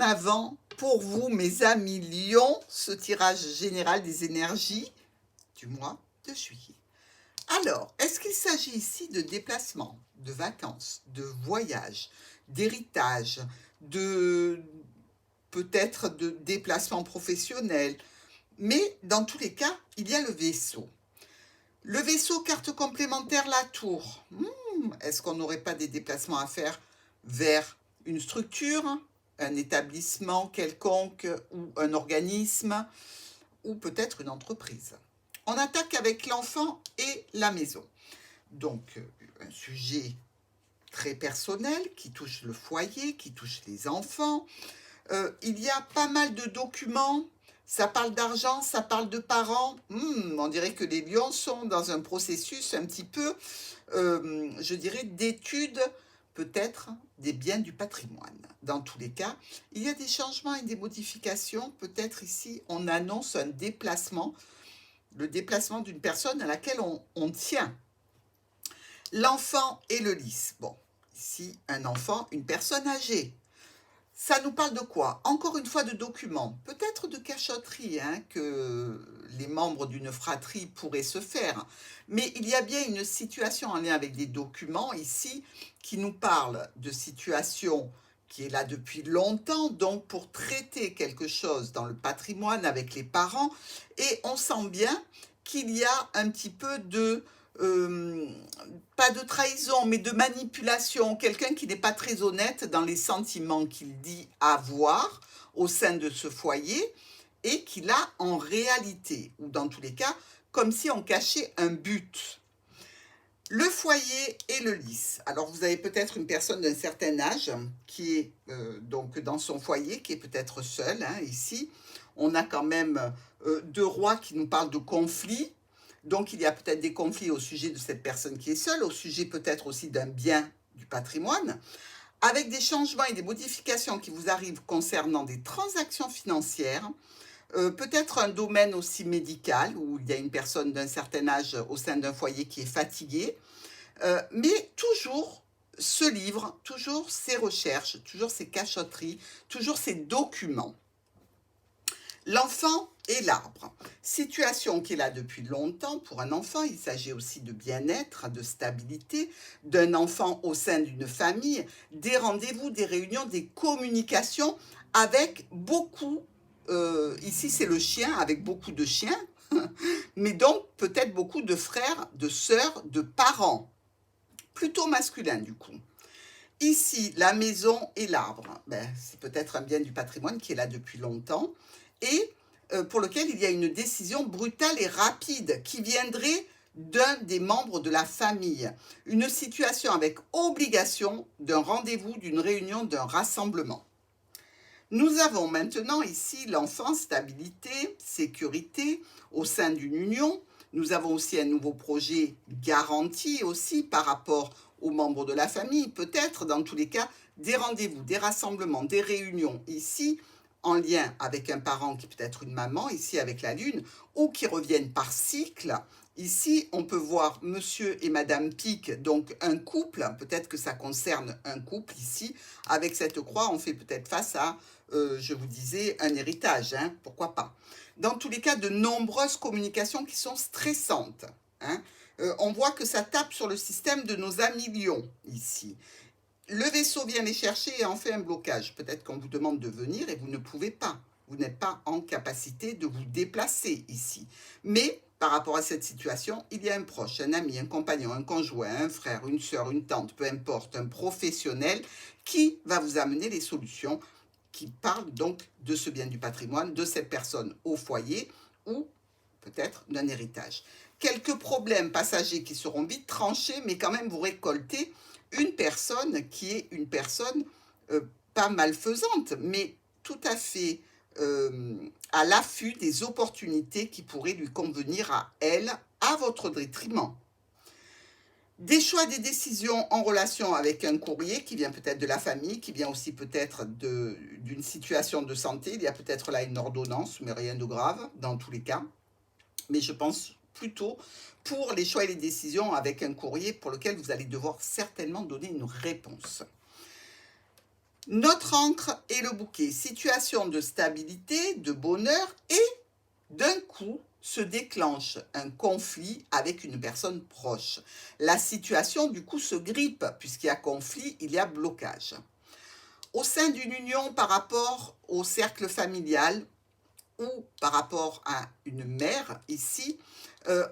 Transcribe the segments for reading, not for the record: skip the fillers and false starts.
avant pour vous, mes amis Lion, ce tirage général des énergies du mois de juillet. Alors, est-ce qu'il s'agit ici de déplacements, de vacances, de voyages, d'héritage, de peut-être de déplacements professionnels? Mais dans tous les cas, il y a le vaisseau. Le vaisseau, carte complémentaire, la tour. Est-ce qu'on n'aurait pas des déplacements à faire vers une structure, un établissement quelconque ou un organisme ou peut-être une entreprise? On attaque avec l'enfant et la maison. Donc, un sujet très personnel qui touche le foyer, qui touche les enfants. Il y a pas mal de documents. Ça parle d'argent, ça parle de parents. On dirait que les lions sont dans un processus un petit peu, je dirais, d'étude peut-être des biens du patrimoine. Dans tous les cas, il y a des changements et des modifications. Peut-être ici, on annonce un déplacement, le déplacement d'une personne à laquelle on tient. L'enfant et le lys. Bon, ici, un enfant, une personne âgée. Ça nous parle de quoi? Encore une fois de documents, peut-être de cachotterie que les membres d'une fratrie pourraient se faire. Mais il y a bien une situation en lien avec des documents ici qui nous parle de situation qui est là depuis longtemps, donc pour traiter quelque chose dans le patrimoine avec les parents. Et on sent bien qu'il y a un petit peu de pas de trahison, mais de manipulation, quelqu'un qui n'est pas très honnête dans les sentiments qu'il dit avoir au sein de ce foyer et qu'il a en réalité, ou dans tous les cas, comme si on cachait un but. Le foyer et le lys. Alors vous avez peut-être une personne d'un certain âge qui est donc dans son foyer, qui est peut-être seule, ici. On a quand même deux rois qui nous parlent de conflits. Donc, il y a peut-être des conflits au sujet de cette personne qui est seule, au sujet peut-être aussi d'un bien du patrimoine, avec des changements et des modifications qui vous arrivent concernant des transactions financières, peut-être un domaine aussi médical, où il y a une personne d'un certain âge au sein d'un foyer qui est fatiguée, mais toujours ce livre, toujours ces recherches, toujours ces cachotteries, toujours ces documents. L'enfant et l'arbre. Situation qui est là depuis longtemps pour un enfant. Il s'agit aussi de bien-être, de stabilité, d'un enfant au sein d'une famille, des rendez-vous, des réunions, des communications avec beaucoup, ici c'est le chien, avec beaucoup de chiens, mais donc peut-être beaucoup de frères, de sœurs, de parents, plutôt masculins du coup. Ici, la maison et l'arbre, c'est peut-être un bien du patrimoine qui est là depuis longtemps et pour lequel il y a une décision brutale et rapide qui viendrait d'un des membres de la famille. Une situation avec obligation d'un rendez-vous, d'une réunion, d'un rassemblement. Nous avons maintenant ici l'enfant, stabilité, sécurité au sein d'une union. Nous avons aussi un nouveau projet garanti aussi par rapport aux membres de la famille, peut-être dans tous les cas, des rendez-vous, des rassemblements, des réunions ici, en lien avec un parent qui peut être une maman, ici avec la lune, ou qui reviennent par cycle. Ici, on peut voir monsieur et madame Pique, donc un couple, peut-être que ça concerne un couple ici. Avec cette croix, on fait peut-être face à, je vous disais, un héritage, pourquoi pas. Dans tous les cas, de nombreuses communications qui sont stressantes. On voit que ça tape sur le système de nos amis lions, ici. Le vaisseau vient les chercher et en fait un blocage. Peut-être qu'on vous demande de venir et vous ne pouvez pas. Vous n'êtes pas en capacité de vous déplacer ici. Mais par rapport à cette situation, il y a un proche, un ami, un compagnon, un conjoint, un frère, une sœur, une tante, peu importe, un professionnel qui va vous amener les solutions qui parlent donc de ce bien du patrimoine, de cette personne au foyer ou peut-être d'un héritage. Quelques problèmes passagers qui seront vite tranchés, mais quand même vous récoltez une personne qui est une personne pas malfaisante, mais tout à fait à l'affût des opportunités qui pourraient lui convenir à elle, à votre détriment. Des choix, des décisions en relation avec un courrier qui vient peut-être de la famille, qui vient aussi peut-être d'une situation de santé. Il y a peut-être là une ordonnance, mais rien de grave dans tous les cas. Mais je pense plutôt pour les choix et les décisions avec un courrier pour lequel vous allez devoir certainement donner une réponse. Notre encre et le bouquet, situation de stabilité, de bonheur et d'un coup se déclenche un conflit avec une personne proche. La situation du coup se grippe puisqu'il y a conflit, il y a blocage. Au sein d'une union par rapport au cercle familial ou par rapport à une mère, ici,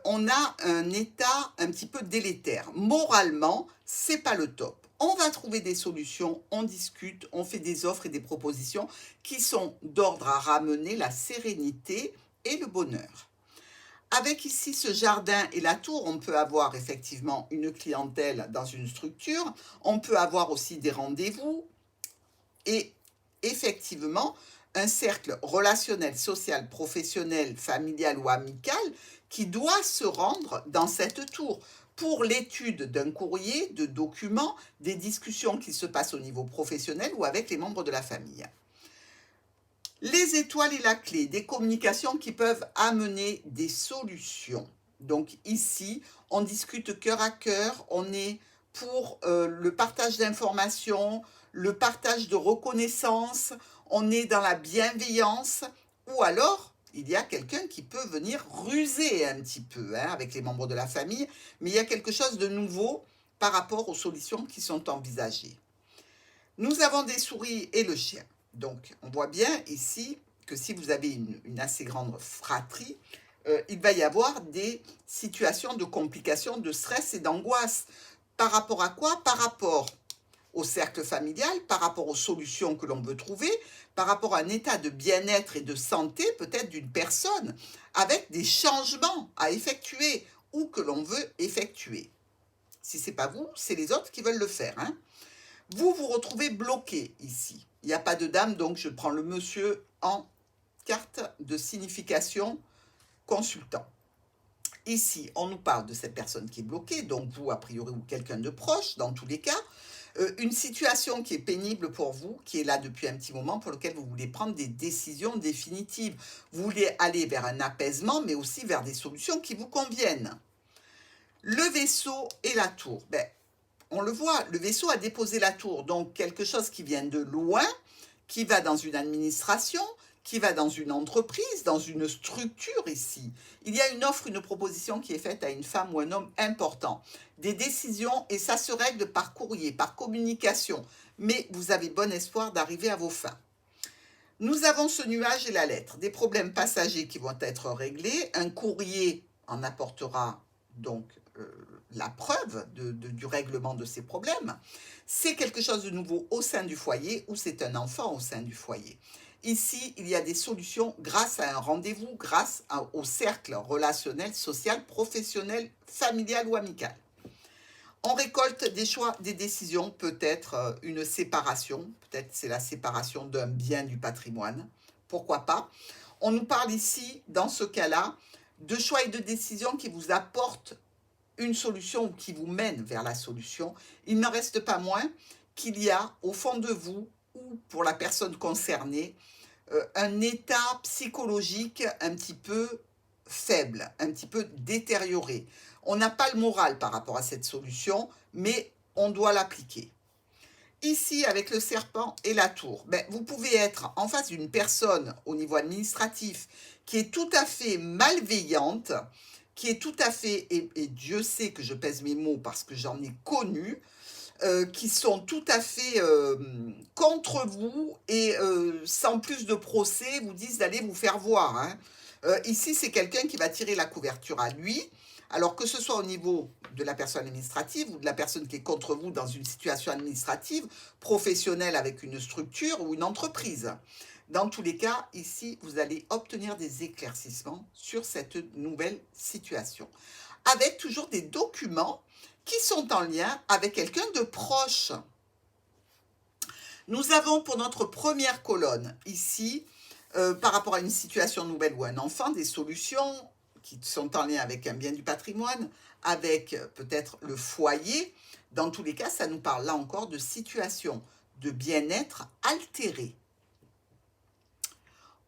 on a un état un petit peu délétère. Moralement, c'est pas le top. On va trouver des solutions, on discute, on fait des offres et des propositions qui sont d'ordre à ramener la sérénité et le bonheur. Avec ici ce jardin et la tour, on peut avoir effectivement une clientèle dans une structure, on peut avoir aussi des rendez-vous et effectivement un cercle relationnel, social, professionnel, familial ou amical qui doit se rendre dans cette tour pour l'étude d'un courrier, de documents, des discussions qui se passent au niveau professionnel ou avec les membres de la famille. Les étoiles et la clé, des communications qui peuvent amener des solutions. Donc ici, on discute cœur à cœur, on est pour le partage d'informations, le partage de reconnaissance, on est dans la bienveillance, ou alors il y a quelqu'un qui peut venir ruser un petit peu avec les membres de la famille, mais il y a quelque chose de nouveau par rapport aux solutions qui sont envisagées. Nous avons des souris et le chien. Donc, on voit bien ici que si vous avez une assez grande fratrie, il va y avoir des situations de complications, de stress et d'angoisse. Par rapport à quoi? Par rapport au cercle familial, par rapport aux solutions que l'on veut trouver, par rapport à un état de bien-être et de santé peut-être d'une personne, avec des changements à effectuer ou que l'on veut effectuer. Si ce n'est pas vous, c'est les autres qui veulent le faire. Vous vous retrouvez bloqué ici. Il n'y a pas de dame, donc je prends le monsieur en carte de signification consultant. Ici, on nous parle de cette personne qui est bloquée, donc vous, a priori, ou quelqu'un de proche, dans tous les cas. Une situation qui est pénible pour vous, qui est là depuis un petit moment, pour lequel vous voulez prendre des décisions définitives. Vous voulez aller vers un apaisement, mais aussi vers des solutions qui vous conviennent. Le vaisseau et la tour. On le voit, le vaisseau a déposé la tour, donc quelque chose qui vient de loin, qui va dans une administration, qui va dans une entreprise, dans une structure ici. Il y a une offre, une proposition qui est faite à une femme ou un homme important. Des décisions, et ça se règle par courrier, par communication. Mais vous avez bon espoir d'arriver à vos fins. Nous avons ce nuage et la lettre. Des problèmes passagers qui vont être réglés. Un courrier en apportera donc la preuve du règlement de ces problèmes. C'est quelque chose de nouveau au sein du foyer ou c'est un enfant au sein du foyer. Ici, il y a des solutions grâce à un rendez-vous, grâce au cercle relationnel, social, professionnel, familial ou amical. On récolte des choix, des décisions, peut-être une séparation, peut-être c'est la séparation d'un bien du patrimoine, pourquoi pas. On nous parle ici, dans ce cas-là, de choix et de décisions qui vous apportent une solution ou qui vous mène vers la solution. Il n'en reste pas moins qu'il y a au fond de vous ou pour la personne concernée un état psychologique un petit peu faible, un petit peu détérioré. On n'a pas le moral par rapport à cette solution, mais on doit l'appliquer. Ici, avec le serpent et la tour, vous pouvez être en face d'une personne au niveau administratif qui est tout à fait malveillante, qui est tout à fait, et Dieu sait que je pèse mes mots parce que j'en ai connu, qui sont tout à fait contre vous et sans plus de procès, vous disent d'aller vous faire voir. Ici, c'est quelqu'un qui va tirer la couverture à lui, alors que ce soit au niveau de la personne administrative ou de la personne qui est contre vous dans une situation administrative, professionnelle avec une structure ou une entreprise. Dans tous les cas, ici, vous allez obtenir des éclaircissements sur cette nouvelle situation, avec toujours des documents qui sont en lien avec quelqu'un de proche. Nous avons pour notre première colonne ici, par rapport à une situation nouvelle ou un enfant, des solutions qui sont en lien avec un bien du patrimoine, avec peut-être le foyer. Dans tous les cas, ça nous parle là encore de situation de bien-être altéré.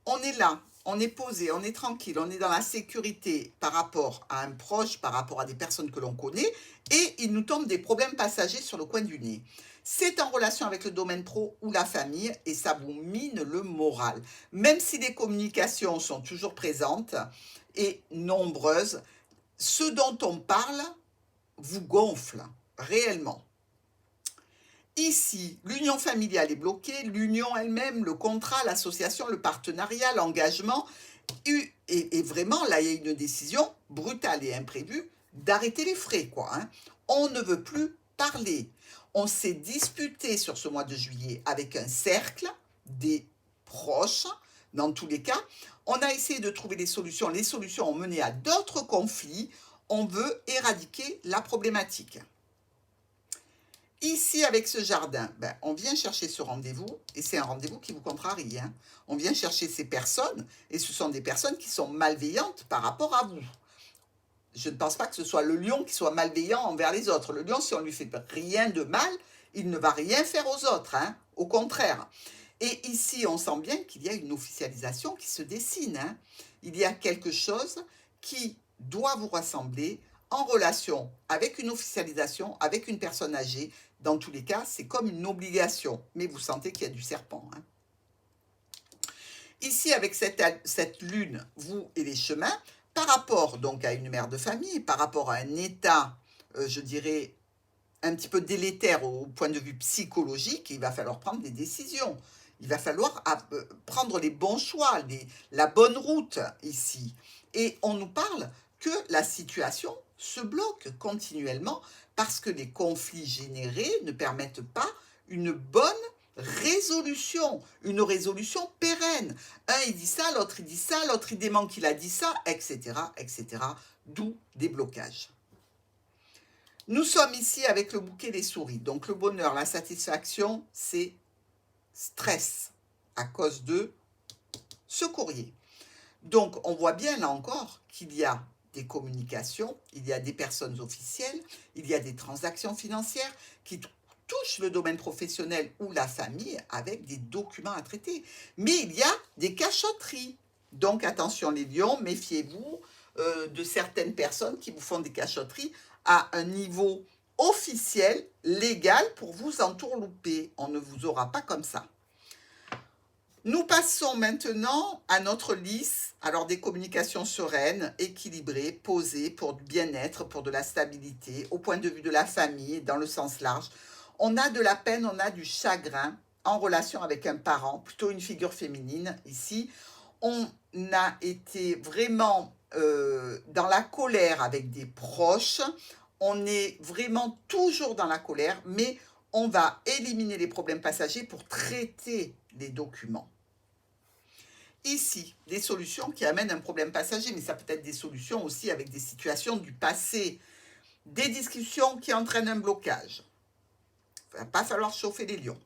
On est là, on est posé, on est tranquille, on est dans la sécurité par rapport à un proche, par rapport à des personnes que l'on connaît, et il nous tombe des problèmes passagers sur le coin du nez. C'est en relation avec le domaine pro ou la famille et ça vous mine le moral. Même si les communications sont toujours présentes et nombreuses, ce dont on parle vous gonfle réellement. Ici, l'union familiale est bloquée, l'union elle-même, le contrat, l'association, le partenariat, l'engagement, et vraiment, là, il y a une décision brutale et imprévue d'arrêter les frais, quoi. Hein. On ne veut plus parler. On s'est disputé sur ce mois de juillet avec un cercle des proches, dans tous les cas. On a essayé de trouver des solutions. Les solutions ont mené à d'autres conflits. On veut éradiquer la problématique. Ici, avec ce jardin, ben, on vient chercher ce rendez-vous, et c'est un rendez-vous qui vous contrarie. Hein. On vient chercher ces personnes, et ce sont des personnes qui sont malveillantes par rapport à vous. Je ne pense pas que ce soit le lion qui soit malveillant envers les autres. Le lion, si on ne lui fait rien de mal, il ne va rien faire aux autres, hein. Au contraire. Et ici, on sent bien qu'il y a une officialisation qui se dessine. Hein. Il y a quelque chose qui doit vous rassembler en relation avec une officialisation, avec une personne âgée. Dans tous les cas, c'est comme une obligation, mais vous sentez qu'il y a du serpent. Hein. Ici, avec cette lune, vous et les chemins, par rapport donc à une mère de famille, par rapport à un état, je dirais, un petit peu délétère au point de vue psychologique, il va falloir prendre des décisions. Il va falloir prendre les bons choix, la bonne route ici. Et on nous parle que la situation se bloque continuellement parce que les conflits générés ne permettent pas une bonne résolution, une résolution pérenne. Un, il dit ça, l'autre, il dit ça, l'autre, il dément qu'il a dit ça, etc., etc., d'où des blocages. Nous sommes ici avec le bouquet des souris. Donc, le bonheur, la satisfaction, c'est stress à cause de ce courrier. Donc, on voit bien, là encore, qu'il y a des communications, il y a des personnes officielles, il y a des transactions financières qui touchent le domaine professionnel ou la famille avec des documents à traiter. Mais il y a des cachotteries. Donc, attention les lions, méfiez-vous de certaines personnes qui vous font des cachotteries à un niveau officiel, légal, pour vous entourlouper. On ne vous aura pas comme ça. Nous passons maintenant à notre liste, alors des communications sereines, équilibrées, posées pour du bien-être, pour de la stabilité, au point de vue de la famille, dans le sens large. On a de la peine, on a du chagrin en relation avec un parent, plutôt une figure féminine ici. On a été vraiment dans la colère avec des proches. On est vraiment toujours dans la colère, mais on va éliminer les problèmes passagers pour traiter les documents. Ici, des solutions qui amènent un problème passager, mais ça peut être des solutions aussi avec des situations du passé, des discussions qui entraînent un blocage. Il ne va pas falloir chauffer les lions.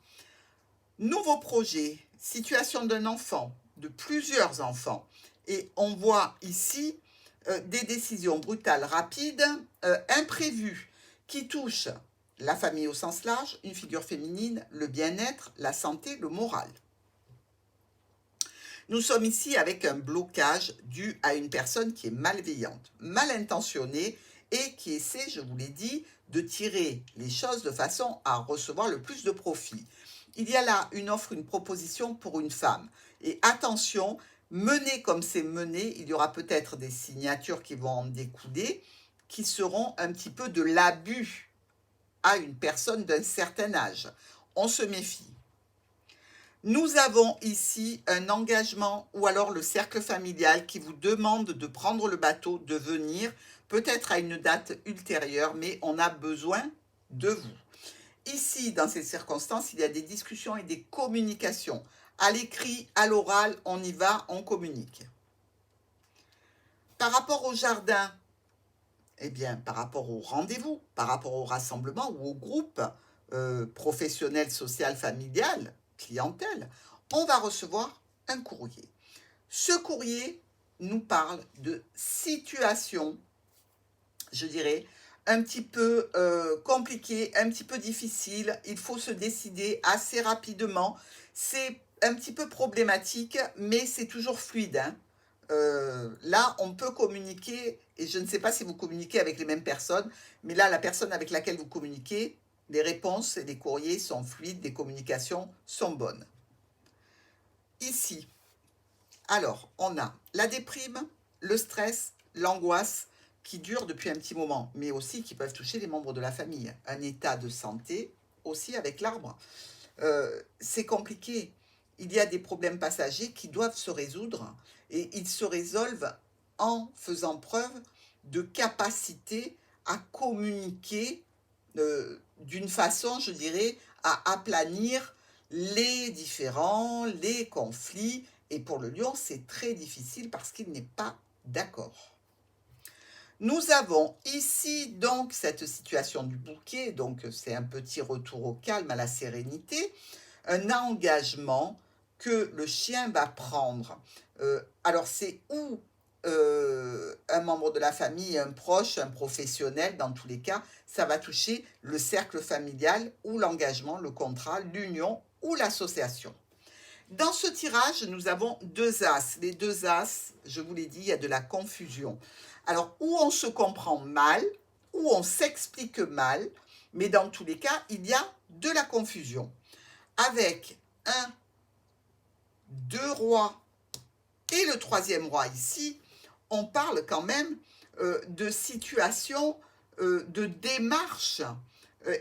Nouveau projet, situation d'un enfant, de plusieurs enfants. Et on voit ici des décisions brutales, rapides, imprévues, qui touchent la famille au sens large, une figure féminine, le bien-être, la santé, le moral. Nous sommes ici avec un blocage dû à une personne qui est malveillante, mal intentionnée et qui essaie, je vous l'ai dit, de tirer les choses de façon à recevoir le plus de profit. Il y a là une offre, une proposition pour une femme. Et attention, mené comme c'est mené, il y aura peut-être des signatures qui vont en découler, qui seront un petit peu de l'abus à une personne d'un certain âge. On se méfie. Nous avons ici un engagement ou alors le cercle familial qui vous demande de prendre le bateau, de venir, peut-être à une date ultérieure, mais on a besoin de vous. Ici, dans ces circonstances, il y a des discussions et des communications. À l'écrit, à l'oral, on y va, on communique. Par rapport au jardin, eh bien, par rapport au rendez-vous, par rapport au rassemblement ou au groupe professionnel, social, familial, clientèle, on va recevoir un courrier. Ce courrier nous parle de situation, je dirais, un petit peu compliquée, un petit peu difficile. Il faut se décider assez rapidement. C'est un petit peu problématique, mais c'est toujours fluide. Hein. Là, on peut communiquer, et je ne sais pas si vous communiquez avec les mêmes personnes, mais là, la personne avec laquelle vous communiquez, les réponses et les courriers sont fluides, les communications sont bonnes. Ici, alors, on a la déprime, le stress, l'angoisse qui durent depuis un petit moment, mais aussi qui peuvent toucher les membres de la famille. Un état de santé aussi avec l'arbre. C'est compliqué. Il y a des problèmes passagers qui doivent se résoudre et ils se résolvent en faisant preuve de capacité à communiquer d'une façon, je dirais, à aplanir les différends, les conflits. Et pour le lion, c'est très difficile parce qu'il n'est pas d'accord. Nous avons ici donc cette situation du bouquet, donc c'est un petit retour au calme, à la sérénité, un engagement que le chien va prendre. Alors c'est ou un membre de la famille, un proche, un professionnel, dans tous les cas, ça va toucher le cercle familial ou l'engagement, le contrat, l'union ou l'association. Dans ce tirage, nous avons deux as. Les deux as, je vous l'ai dit, il y a de la confusion. Alors, où on se comprend mal, où on s'explique mal, mais dans tous les cas, il y a de la confusion. Avec un, deux rois et le troisième roi ici, on parle quand même de situation, de démarche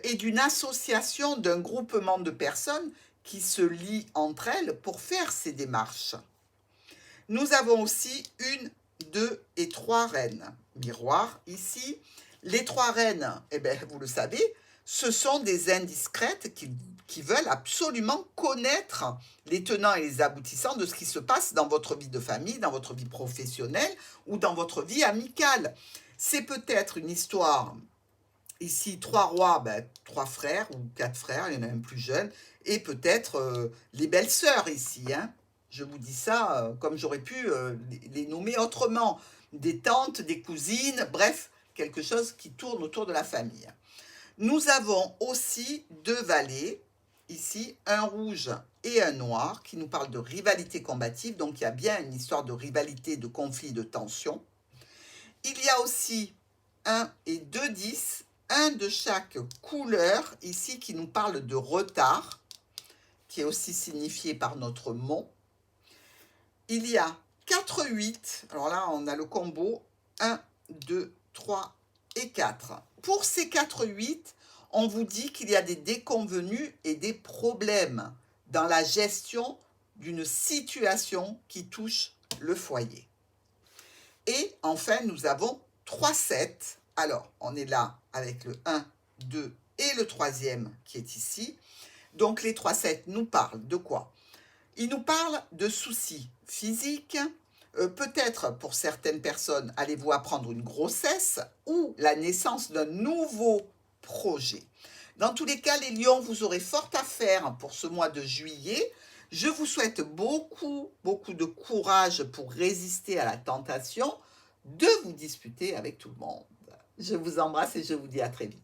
et d'une association, d'un groupement de personnes qui se lient entre elles pour faire ces démarches. Nous avons aussi une, deux et trois reines. Miroir ici. Les trois reines, eh bien, vous le savez, ce sont des indiscrètes qui veulent absolument connaître les tenants et les aboutissants de ce qui se passe dans votre vie de famille, dans votre vie professionnelle ou dans votre vie amicale. C'est peut-être une histoire, ici, trois rois, trois frères ou quatre frères, il y en a un plus jeune, et peut-être les belles-sœurs ici, hein. Je vous dis ça comme j'aurais pu les nommer autrement. Des tantes, des cousines, bref, quelque chose qui tourne autour de la famille. Nous avons aussi deux valets, ici, un rouge et un noir, qui nous parlent de rivalité combative. Donc, il y a bien une histoire de rivalité, de conflit, de tension. Il y a aussi un et deux 10, un de chaque couleur, ici, qui nous parle de retard, qui est aussi signifié par notre mot. Il y a 4 8, alors là, on a le combo 1, 2, 3 et 4. Pour ces 4 8, on vous dit qu'il y a des déconvenus et des problèmes dans la gestion d'une situation qui touche le foyer. Et enfin, nous avons 3 7. Alors, on est là avec le 1, 2 et le troisième qui est ici. Donc, les 3 7 nous parlent de quoi? Ils nous parlent de soucis physiques. Peut-être pour certaines personnes, allez-vous apprendre une grossesse ou la naissance d'un nouveau projet. Dans tous les cas, les lions, vous aurez fort à faire pour ce mois de juillet. Je vous souhaite beaucoup de courage pour résister à la tentation de vous disputer avec tout le monde. Je vous embrasse et je vous dis à très vite.